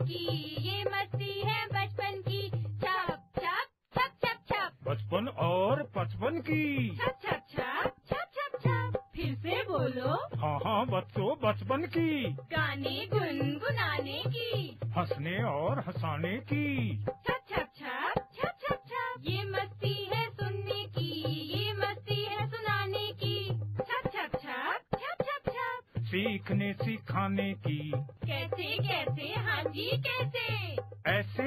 की, ये मस्ती है बचपन की। छप छप छप छप छप, बचपन और 55 की। छप छप छप छप छप छप। फिर से बोलो। हाँ हाँ बच्चों, बचपन की। गाने गुनगुनाने की, हंसने और हंसाने की। छप छप छप छप छप छप। ये मस्ती है सुनने की, ये मस्ती है सुनाने की। छप छप छप छप छप छप। सीखने सिखाने की। कैसे कैसे, हाँ जी कैसे। ऐसे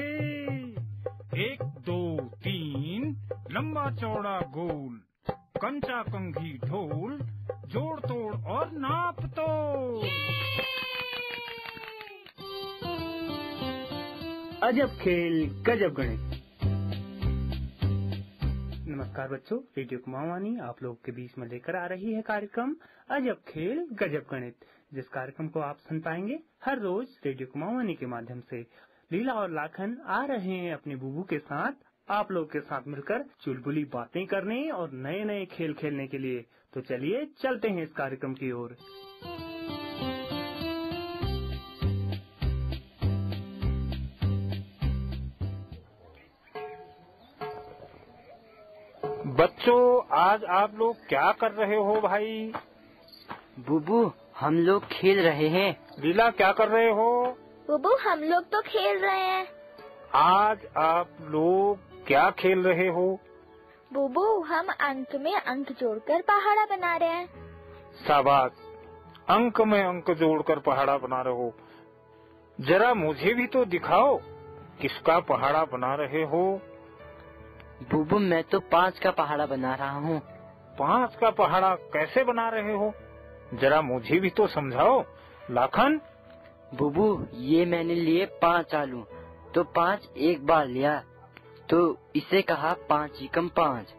1 2 3 लंबा चौड़ा गोल, कंचा कंघी ढोल, जोड़ तोड़ और नाप तोड़। अजब खेल गजब गणित। नमस्कार बच्चों, रेडियो कुमाऊनी आप लोगों के बीच में लेकर आ रही है कार्यक्रम अजब खेल गजब गणित, जिस कार्यक्रम को आप सुन पाएंगे हर रोज रेडियो कुमाऊनी के माध्यम से। लीला और लाखन आ रहे हैं अपने बुबू के साथ आप लोग के साथ मिलकर चुलबुली बातें करने और नए नए खेल खेलने के लिए। तो चलिए चलते हैं इस कार्यक्रम की ओर। बच्चों, आज आप लोग क्या कर रहे हो भाई? बुबू, हम लोग खेल रहे हैं। लीला, क्या कर रहे हो? बुबू, हम लोग तो खेल रहे हैं। आज आप लोग क्या खेल रहे हो? बुबू, हम अंक में अंक जोड़कर पहाड़ा बना रहे हैं। शाबाश, अंक में अंक जोड़कर पहाड़ा बना रहे हो। जरा मुझे भी तो दिखाओ, किसका पहाड़ा बना रहे हो? बुबू, मैं तो 5 का पहाड़ा बना रहा हूँ। 5 का पहाड़ा कैसे बना रहे हो? जरा मुझे भी तो समझाओ। लाखन? बुबू, ये मैंने लिए 5 आलू, तो 5 एक बार लिया, तो इसे कहा 5 एकम 5।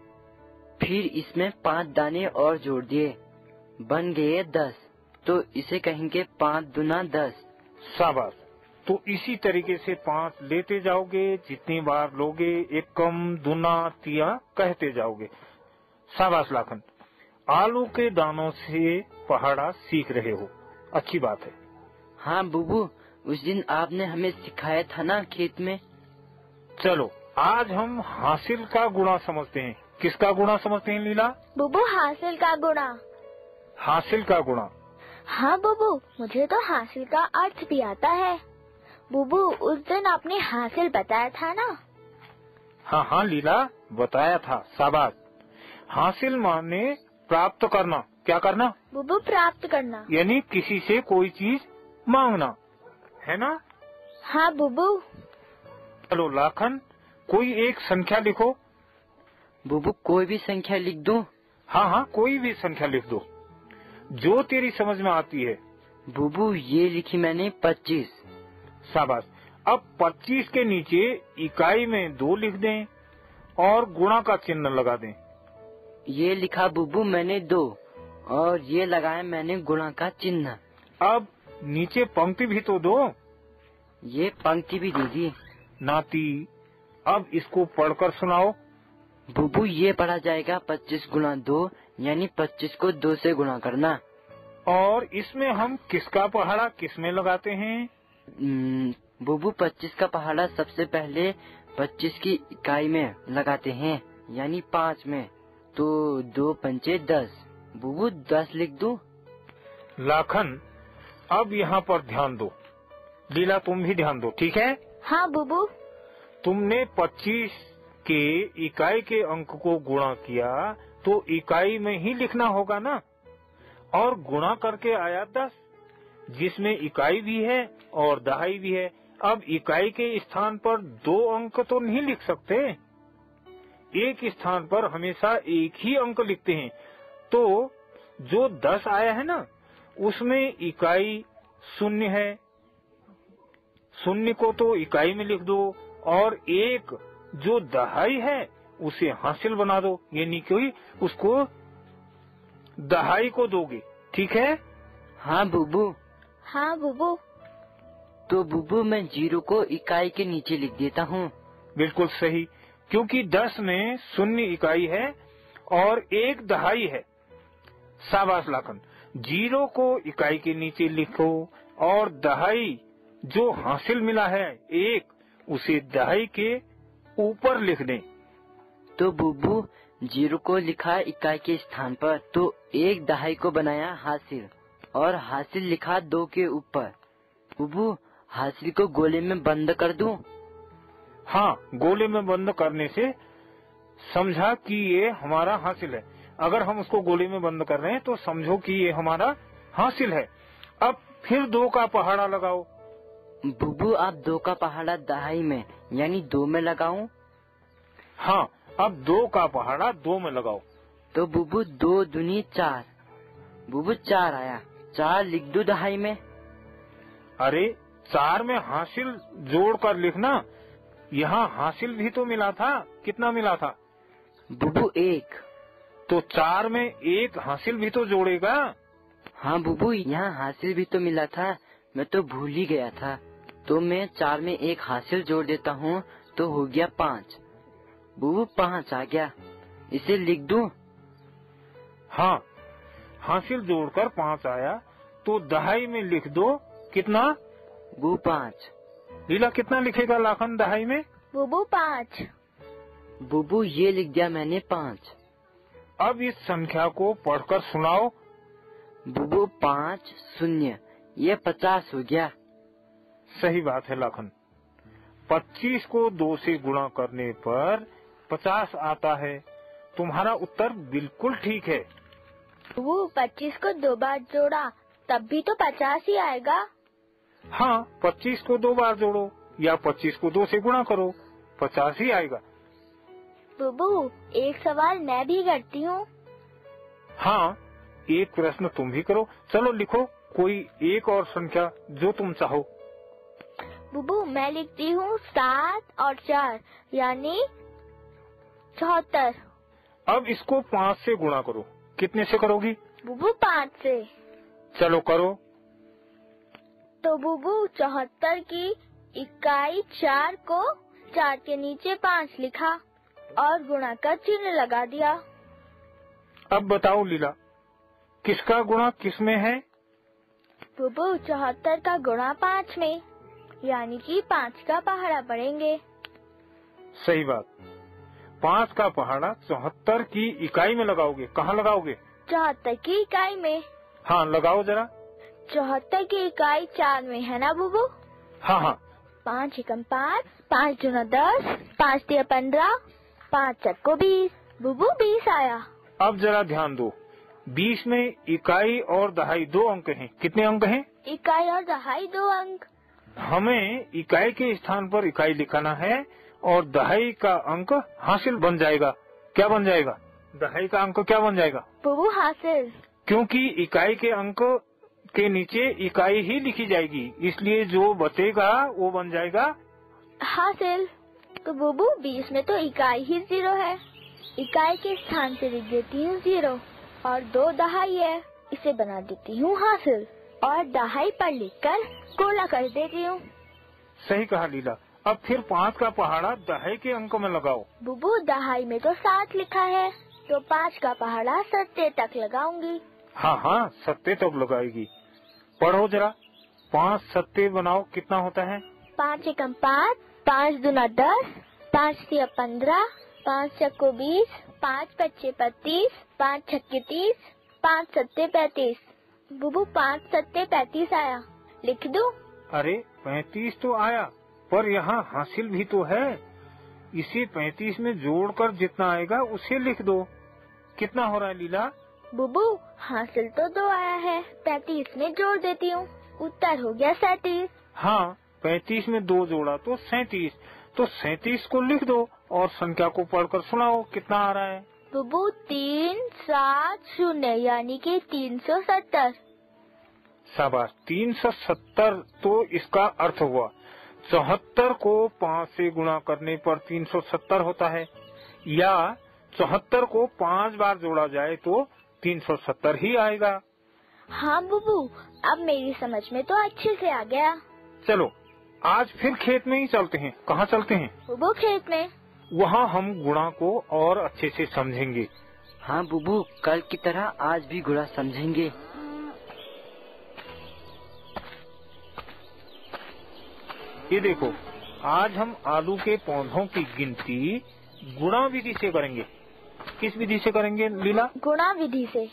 फिर इसमें 5 दाने और जोड़ दिए, बन गए 10, तो इसे कहेंगे 5 दूना 10। शाबाश, तो इसी तरीके से 5 लेते जाओगे, जितनी बार लोगे एकम दूना तिया कहते जाओगे। शाबाश लाखन, आलू के दानों से पहाड़ा सीख रहे हो, अच्छी बात है। हाँ बुबू, उस दिन आपने हमें सिखाया था ना खेत में। चलो आज हम हासिल का गुणा समझते हैं। किसका गुणा समझते हैं लीला? बुबू, हासिल का गुणा। हासिल का गुणा। हाँ बुबू, मुझे तो हासिल का अर्थ भी आता है। बुबू, उस दिन आपने हासिल बताया था ना। हाँ हाँ लीला, बताया था। शाबाश, हासिल माने प्राप्त करना। क्या करना? बुबू, प्राप्त करना। यानी किसी से कोई चीज मांगना, है ना? हाँ बुबू। चलो लाखन, कोई एक संख्या लिखो। बुबू, कोई भी संख्या लिख दूं? हाँ हाँ, कोई भी संख्या लिख दो जो तेरी समझ में आती है। बुबू, ये लिखी मैंने 25। शाबाश, अब 25 के नीचे इकाई में 2 लिख दें और गुणा का चिन्ह लगा दें। ये लिखा बुबू मैंने 2 और ये लगाया मैंने गुणा का चिन्ह। अब नीचे पंक्ति भी तो दो। ये पंक्ति भी दे दी। नाती, अब इसको पढ़कर सुनाओ। बुबू, ये पढ़ा जाएगा 25 गुणा 2, यानी 25 को 2 से गुणा करना। और इसमें हम किसका पहाड़ा किस में लगाते हैं? बुबू, 25 का पहाड़ा सबसे पहले 25 की इकाई में लगाते हैं, यानी 5 में, तो 2 पंचे 10। बुबू, 10 लिख दूं? लाखन, अब यहाँ पर ध्यान दो। लीला, तुम भी ध्यान दो, ठीक है? हाँ बुबू। तुमने 25 के इकाई के अंक को गुणा किया, तो इकाई में ही लिखना होगा ना। और गुणा करके आया 10, जिसमें इकाई भी है और दहाई भी है। अब इकाई के स्थान पर 2 अंक तो नहीं लिख सकते, एक स्थान पर हमेशा एक ही अंक लिखते हैं। तो जो 10 आया है ना, उसमें इकाई 0 है, 0 को तो इकाई में लिख दो, और एक जो दहाई है उसे हासिल बना दो, यानी कि उसको दहाई को दोगे, ठीक है? हाँ बुबू। हाँ बुबू। तो बुबू, मैं 0 को इकाई के नीचे लिख देता हूँ। बिल्कुल सही, क्योंकि 10 में 0 इकाई है और 1 दहाई है। शाबाश लाखन, 0 को इकाई के नीचे लिखो और दहाई जो हासिल मिला है एक, उसे दहाई के ऊपर लिख दें। तो बुबू 0 को लिखा इकाई के स्थान पर, तो 1 दहाई को बनाया हासिल और हासिल लिखा 2 के ऊपर। बुबू हासिल को गोले में बंद कर दूं? हाँ, गोले में बंद करने से समझा कि ये हमारा हासिल है। अगर हम उसको गोले में बंद कर रहे हैं तो समझो कि ये हमारा हासिल है। अब फिर 2 का पहाड़ा लगाओ। बुबू आप 2 का पहाड़ा दहाई में यानी 2 में लगाऊं? हाँ, अब 2 का पहाड़ा 2 में लगाओ। तो बुबू 2 दूनी 4। बुबू 4 आया, 4 लिख दूं दहाई में? अरे 4 में हासिल जोड़ कर लिखना। यहाँ हासिल भी तो मिला था, कितना मिला था? बुबू 1। तो 4 में 1 हासिल भी तो जोड़ेगा। हाँ बुबू यहाँ हासिल भी तो मिला था, मैं तो भूल ही गया था। तो मैं 4 में 1 हासिल जोड़ देता हूँ तो हो गया 5। बुबू 5 आ गया, इसे लिख दूं? हाँ, हासिल जोड़कर 5 आया तो दहाई में लिख दो। कितना? बुबू 5। लीला कितना लिखेगा लाखन दहाई में? बुबू 5। बुबू ये लिख दिया मैंने 5। अब इस संख्या को पढ़कर सुनाओ। बुबू 5 0, ये 50 हो गया। सही बात है लाखन। 25 को 2 से गुणा करने पर 50 आता है। तुम्हारा उत्तर बिल्कुल ठीक है। बुबू 25 को 2 बार जोड़ा तब भी तो 50 ही आएगा। हाँ, 25 को 2 बार जोड़ो या 25 को 2 से गुणा करो, 50 ही आएगा। बुबू एक सवाल मैं भी करती हूँ। हाँ, एक प्रश्न तुम भी करो। चलो लिखो कोई एक और संख्या जो तुम चाहो। बुबू मैं लिखती हूँ 7 और 4 यानी 74। अब इसको 5 से गुणा करो। कितने से करोगी? बुबू 5 से। चलो करो। तो बुबू 74 की इकाई 4 को 4 के नीचे 5 लिखा और गुणा का चिन्ह लगा दिया। अब बताओ लीला, किसका गुणा किस में है? बुबू 74 का गुणा 5 में यानी कि 5 का पहाड़ा पड़ेंगे। सही बात। 5 का पहाड़ा 74 की इकाई में लगाओगे। कहाँ लगाओगे? 74 की इकाई में। हाँ, लगाओ जरा। 74 की इकाई 4 में है ना बुबू? हाँ हाँ। 5 एकम 5, 5 दूना 10, 5 तिया 15, 5 चक्को 20। बुबू 20 आया। अब जरा ध्यान दो, 20 में इकाई और दहाई 2 अंक हैं। कितने अंक हैं? इकाई और दहाई 2 अंक। हमें इकाई के स्थान पर इकाई लिखाना है और दहाई का अंक हासिल बन जाएगा। क्या बन जाएगा? दहाई का अंक क्या बन जाएगा? बुबू हासिल। क्योंकि इकाई के अंक के नीचे इकाई ही लिखी जाएगी, इसलिए जो बचेगा वो बन जाएगा हासिल। तो बुबू 20 में तो इकाई ही 0 है। इकाई के स्थान से लिख देती हूँ 0 और 2 दहाई है, इसे बना देती हूँ हासिल और दहाई पर लिखकर गोला कर देती हूँ। सही कहा लीला। अब फिर 5 का पहाड़ा दहाई के अंक में लगाओ। बुबू दहाई में तो 7 लिखा है तो 5 का पहाड़ा 70 तक लगाऊंगी। हाँ हाँ, 70 तक लगाएगी। पढ़ो जरा, 5 सत्ते बनाओ। कितना होता है? 5 एकम 5, 5 दूना 10, 5 तिया 15, 5 चक्को 20, 5 पच्चे 25, 5 छक्के 30, 5 सत्ते 35। बुबू 5 सत्ते 35 आया, लिख दूं? अरे 35 तो आया, पर यहाँ हासिल भी तो है। इसे 35 में जोड़कर जितना आएगा उसे लिख दो। कितना हो रहा है लीला? बुबू हासिल तो 2 आया है, 35 में जोड़ देती हूँ, उत्तर हो गया 37। हाँ, 35 में 2 जोड़ा तो 37। तो 37 को लिख दो और संख्या को पढ़कर सुनाओ। कितना आ रहा है? बुबू 370 यानी कि 370। शाबाश, 370 तो इसका अर्थ हुआ। 74 को 5 से गुणा करने पर 370 होता है, या 74 को 5 बार जोड़ा जाए तो 370 ही आएगा। हाँ बुबू, अब मेरी समझ में तो अच्छे से आ गया। चलो आज फिर खेत में ही चलते हैं। कहाँ चलते हैं? बुबू खेत में। वहाँ हम गुणा को और अच्छे से समझेंगे। हाँ बुबू, कल की तरह आज भी गुणा समझेंगे। ये देखो, आज हम आलू के पौधों की गिनती गुणा विधि से करेंगे। किस विधि से करेंगे लीला? गुणा विधि से।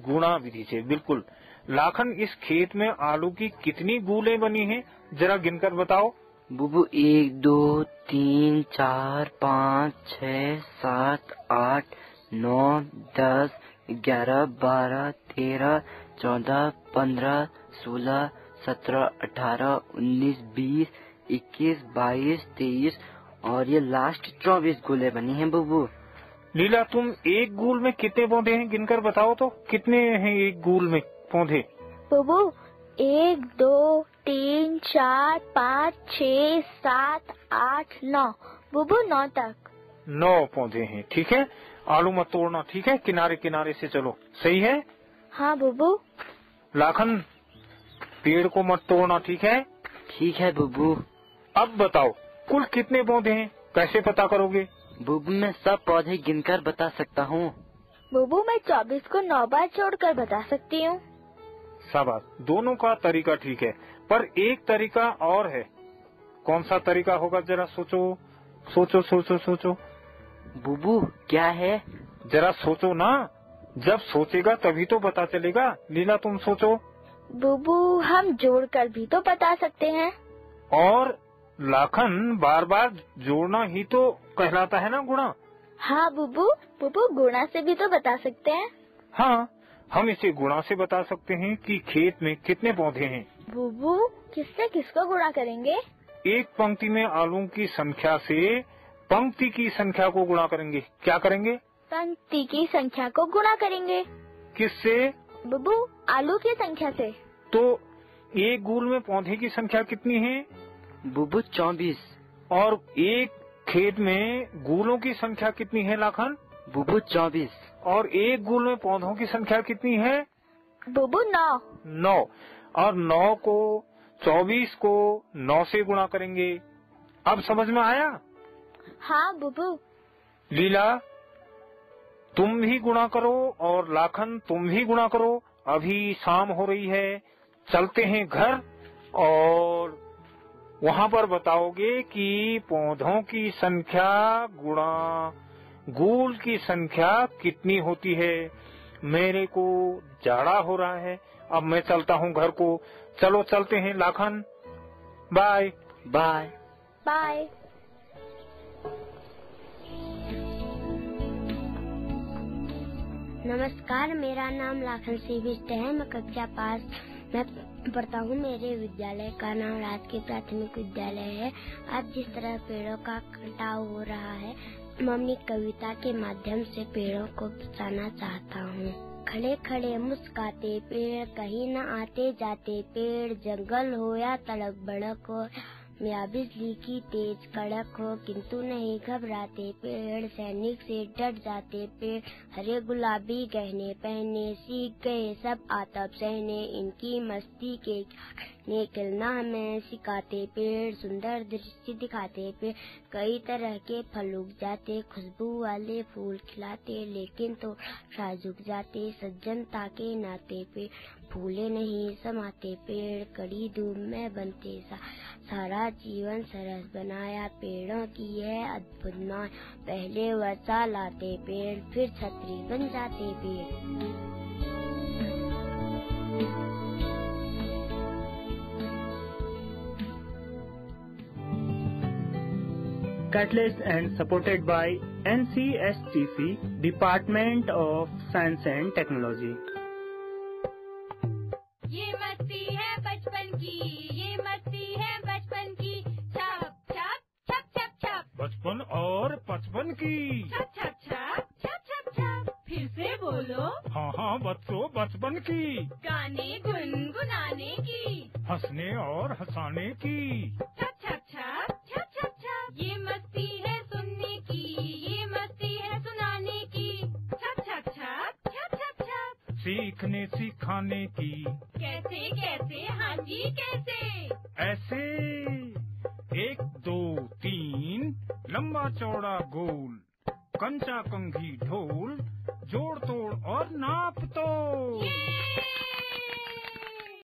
गुणा विधि से, बिल्कुल। लाखन, इस खेत में आलू की कितनी गूलें बनी हैं, जरा गिनकर बताओ। बुबू 1 2 3 4 5 6 7 8 9 10 11 12 13 14 15 16 17 18 19 20 21 22 23 और ये लास्ट 24 गोले बनी हैं बुबू। लीला, तुम एक गूल में कितने पौधे हैं गिनकर बताओ तो। कितने हैं एक गूल में पौधे? बुबू 1 2 3 4 5 6 7 8 9। बुबू 9 तक। 9 पौधे हैं, ठीक है। आलू मत तोड़ना, ठीक है। किनारे किनारे से चलो, सही है? हाँ बुबू। लाखन, पेड़ को मत तोड़ना, ठीक है? ठीक है बुबू। अब बताओ, कुल कितने पौधे हैं, कैसे पता करोगे? बुबू मैं सब पौधे गिनकर बता सकता हूँ। बुबू मैं 24 को 9 बार जोड़कर बता सकती हूँ। शाबाश, दोनों का तरीका ठीक है, पर एक तरीका और है। कौन सा तरीका होगा, जरा सोचो सोचो सोचो सोचो। बुबू क्या है? जरा सोचो ना, जब सोचेगा तभी तो पता चलेगा। लीला, तुम सोचो। बुबू हम जोड़कर भी तो बता सकते हैं। और लाखन, बार बार जोड़ना ही तो कहलाता है ना गुणा। हाँ बुबू, बुबू गुणा से भी तो बता सकते हैं। हाँ, हम इसे गुणा से बता सकते हैं कि खेत में कितने पौधे हैं। बुबू किससे किसको गुणा करेंगे? एक पंक्ति में आलू की संख्या से पंक्ति की संख्या को गुणा करेंगे। क्या करेंगे? पंक्ति की संख्या को गुणा करेंगे। किससे? बुबू आलू की संख्या से। तो एक गूल में पौधे की संख्या कितनी है? बुबू 24। और एक खेत में गूलों की संख्या कितनी है लाखन? बुबू 24। और एक गूल में पौधों की संख्या कितनी है? बुबू 9। 9। और 9 को 24 को 9 से गुणा करेंगे। अब समझ में आया? हाँ बुबू। लीला, तुम भी गुणा करो और लाखन तुम भी गुणा करो। अभी शाम हो रही है, चलते हैं घर और वहाँ पर बताओगे कि पौधों की संख्या गुणा गूल की संख्या कितनी होती है। मेरे को जाड़ा हो रहा है, अब मैं चलता हूँ घर को। चलो चलते हैं लाखन, बाय बाय बाय। नमस्कार, मेरा नाम लाखन सिंह बिष्ट है। मैं कक्षा 5 में पढ़ता हूँ। मेरे विद्यालय का नाम राजकीय प्राथमिक विद्यालय है। आज जिस तरह पेड़ों का कटाव हो रहा है, मैं अपनी कविता के माध्यम से पेड़ों को बचाना चाहता हूँ। खड़े खड़े मुस्काते पेड़, कहीं न आते जाते पेड़, जंगल हो या तड़क भड़क हो या बिजली की तेज कड़क हो, किंतु नहीं घबराते पेड़, सैनिक से डर जाते पेड़, हरे गुलाबी गहने पहने सीख गए सब आतप सहने, इनकी मस्ती के खिलना हमें सिखाते पेड़, सुंदर दृश्य दिखाते पेड़, कई तरह के फल उग जाते, खुशबू वाले फूल खिलाते, लेकिन तो झुक जाते सज्जनता के नाते पेड़, फूले नहीं समाते पेड़, कड़ी धूप में बनते सारा जीवन सरस बनाया पेड़ों की है अद्भुत माँ, पहले वर्षा लाते पेड़, फिर छतरी बन जाते पेड़। Catalyst and supported by NCSTC, Department of Science and Technology. ये मस्ती है बचपन की, ये मस्ती है बचपन की, छप छप छप छप छप, बचपन और 55 की। छप छप छप छप छप छप। फिर से बोलो। हाँ हाँ बच्चों, बचपन की। गाने गुनगुनाने की, हंसने और हंसाने की। छप छप छप छप छप छप। ये मस्ती है सुनने की, ये मस्ती है सुनाने की, छप छप छप छप छप छप। सीखने सिखाने की। कैसे कैसे, हाँ जी कैसे। ऐसे 1 2 3 लंबा चौड़ा गोल, कंचा कंघी ढोल, जोड़ तोड़ और नाप तो।